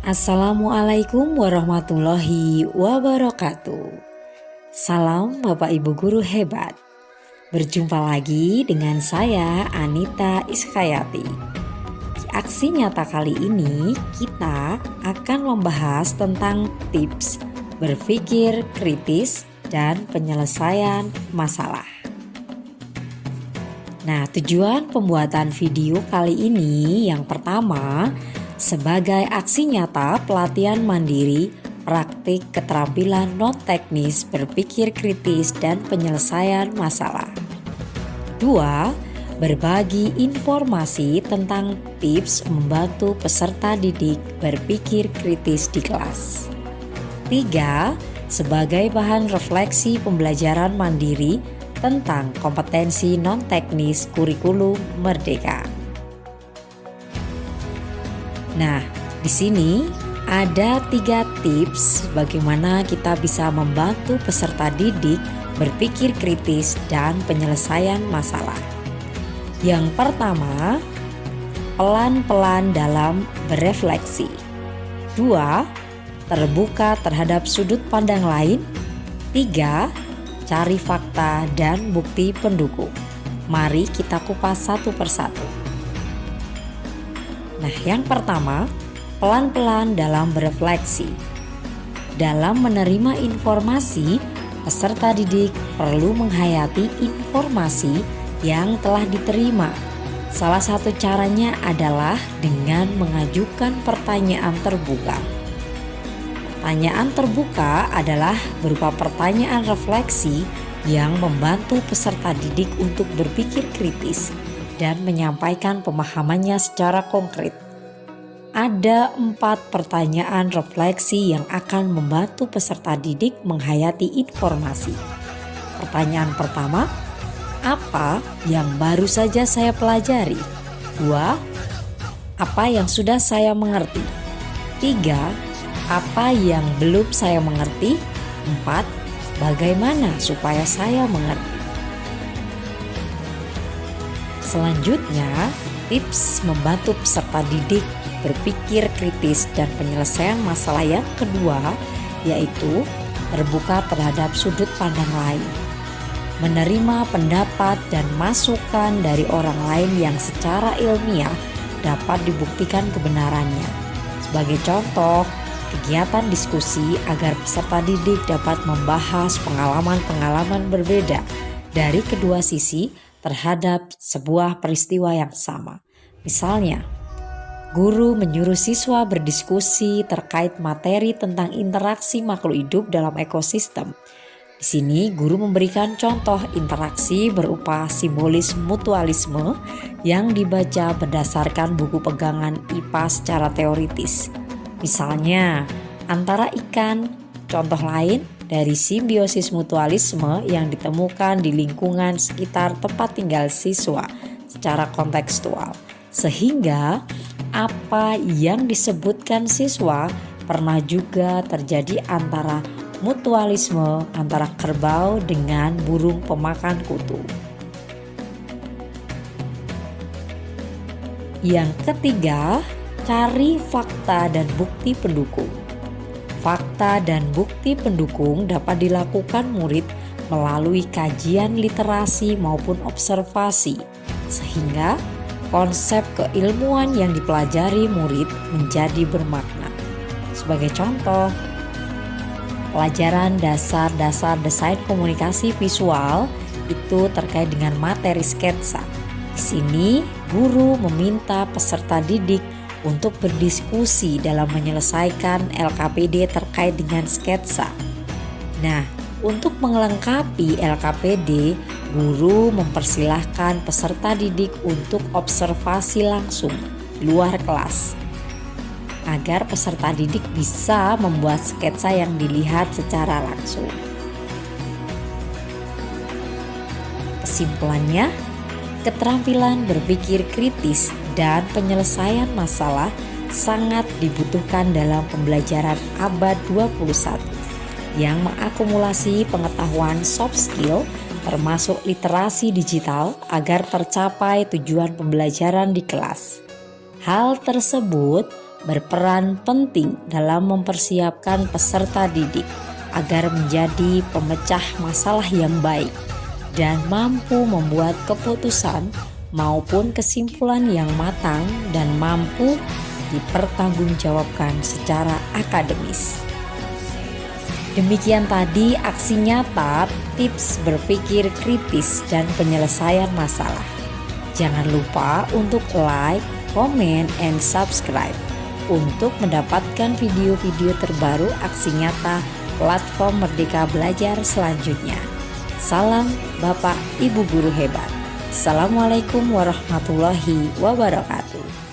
Assalamualaikum warahmatullahi wabarakatuh. Salam Bapak Ibu Guru hebat. Berjumpa lagi dengan saya Anita Iskayati. Di aksi nyata kali ini kita akan membahas tentang tips berpikir kritis dan penyelesaian masalah. Nah, tujuan pembuatan video kali ini yang pertama sebagai aksi nyata pelatihan mandiri praktik keterampilan non teknis berpikir kritis dan penyelesaian masalah. 2. Berbagi informasi tentang tips membantu peserta didik berpikir kritis di kelas. 3. Sebagai bahan refleksi pembelajaran mandiri tentang kompetensi non teknis kurikulum merdeka. Nah, di sini ada 3 tips bagaimana kita bisa membantu peserta didik berpikir kritis dan penyelesaian masalah. Yang pertama, pelan-pelan dalam berefleksi. 2. Terbuka terhadap sudut pandang lain. 3. Cari fakta dan bukti pendukung. Mari kita kupas satu persatu. Nah, yang pertama, pelan-pelan dalam berefleksi. Dalam menerima informasi, peserta didik perlu menghayati informasi yang telah diterima. Salah satu caranya adalah dengan mengajukan pertanyaan terbuka. Pertanyaan terbuka adalah berupa pertanyaan refleksi yang membantu peserta didik untuk berpikir kritis dan menyampaikan pemahamannya secara konkret. Ada 4 pertanyaan refleksi yang akan membantu peserta didik menghayati informasi. Pertanyaan pertama, apa yang baru saja saya pelajari? 2. Apa yang sudah saya mengerti? 3. Apa yang belum saya mengerti? 4. Bagaimana supaya saya mengerti? Selanjutnya, tips membantu peserta didik berpikir kritis dan penyelesaian masalah yang kedua yaitu terbuka terhadap sudut pandang lain. Menerima pendapat dan masukan dari orang lain yang secara ilmiah dapat dibuktikan kebenarannya. Sebagai contoh, kegiatan diskusi agar peserta didik dapat membahas pengalaman-pengalaman berbeda dari kedua sisi terhadap sebuah peristiwa yang sama. Misalnya, guru menyuruh siswa berdiskusi terkait materi tentang interaksi makhluk hidup dalam ekosistem. Di sini guru memberikan contoh interaksi berupa simbolis mutualisme yang dibaca berdasarkan buku pegangan IPA secara teoritis. Misalnya, antara ikan, contoh lain dari simbiosis mutualisme yang ditemukan di lingkungan sekitar tempat tinggal siswa secara kontekstual. Sehingga apa yang disebutkan siswa pernah juga terjadi antara mutualisme antara kerbau dengan burung pemakan kutu. Yang ketiga, cari fakta dan bukti pendukung. Fakta dan bukti pendukung dapat dilakukan murid melalui kajian literasi maupun observasi, sehingga konsep keilmuan yang dipelajari murid menjadi bermakna. Sebagai contoh, pelajaran dasar-dasar desain komunikasi visual itu terkait dengan materi sketsa. Di sini, guru meminta peserta didik untuk berdiskusi dalam menyelesaikan LKPD terkait dengan sketsa. Nah, untuk melengkapi LKPD, guru mempersilahkan peserta didik untuk observasi langsung di luar kelas agar peserta didik bisa membuat sketsa yang dilihat secara langsung. Kesimpulannya, keterampilan berpikir kritis dan penyelesaian masalah sangat dibutuhkan dalam pembelajaran abad 21 yang mengakumulasi pengetahuan soft skill termasuk literasi digital agar tercapai tujuan pembelajaran di kelas. Hal tersebut berperan penting dalam mempersiapkan peserta didik agar menjadi pemecah masalah yang baik dan mampu membuat keputusan maupun kesimpulan yang matang dan mampu dipertanggungjawabkan secara akademis. Demikian tadi aksi nyata tips berpikir kritis dan penyelesaian masalah. Jangan lupa untuk like, comment, and subscribe untuk mendapatkan video-video terbaru aksi nyata platform Merdeka Belajar selanjutnya. Salam Bapak Ibu Guru hebat. Assalamualaikum warahmatullahi wabarakatuh.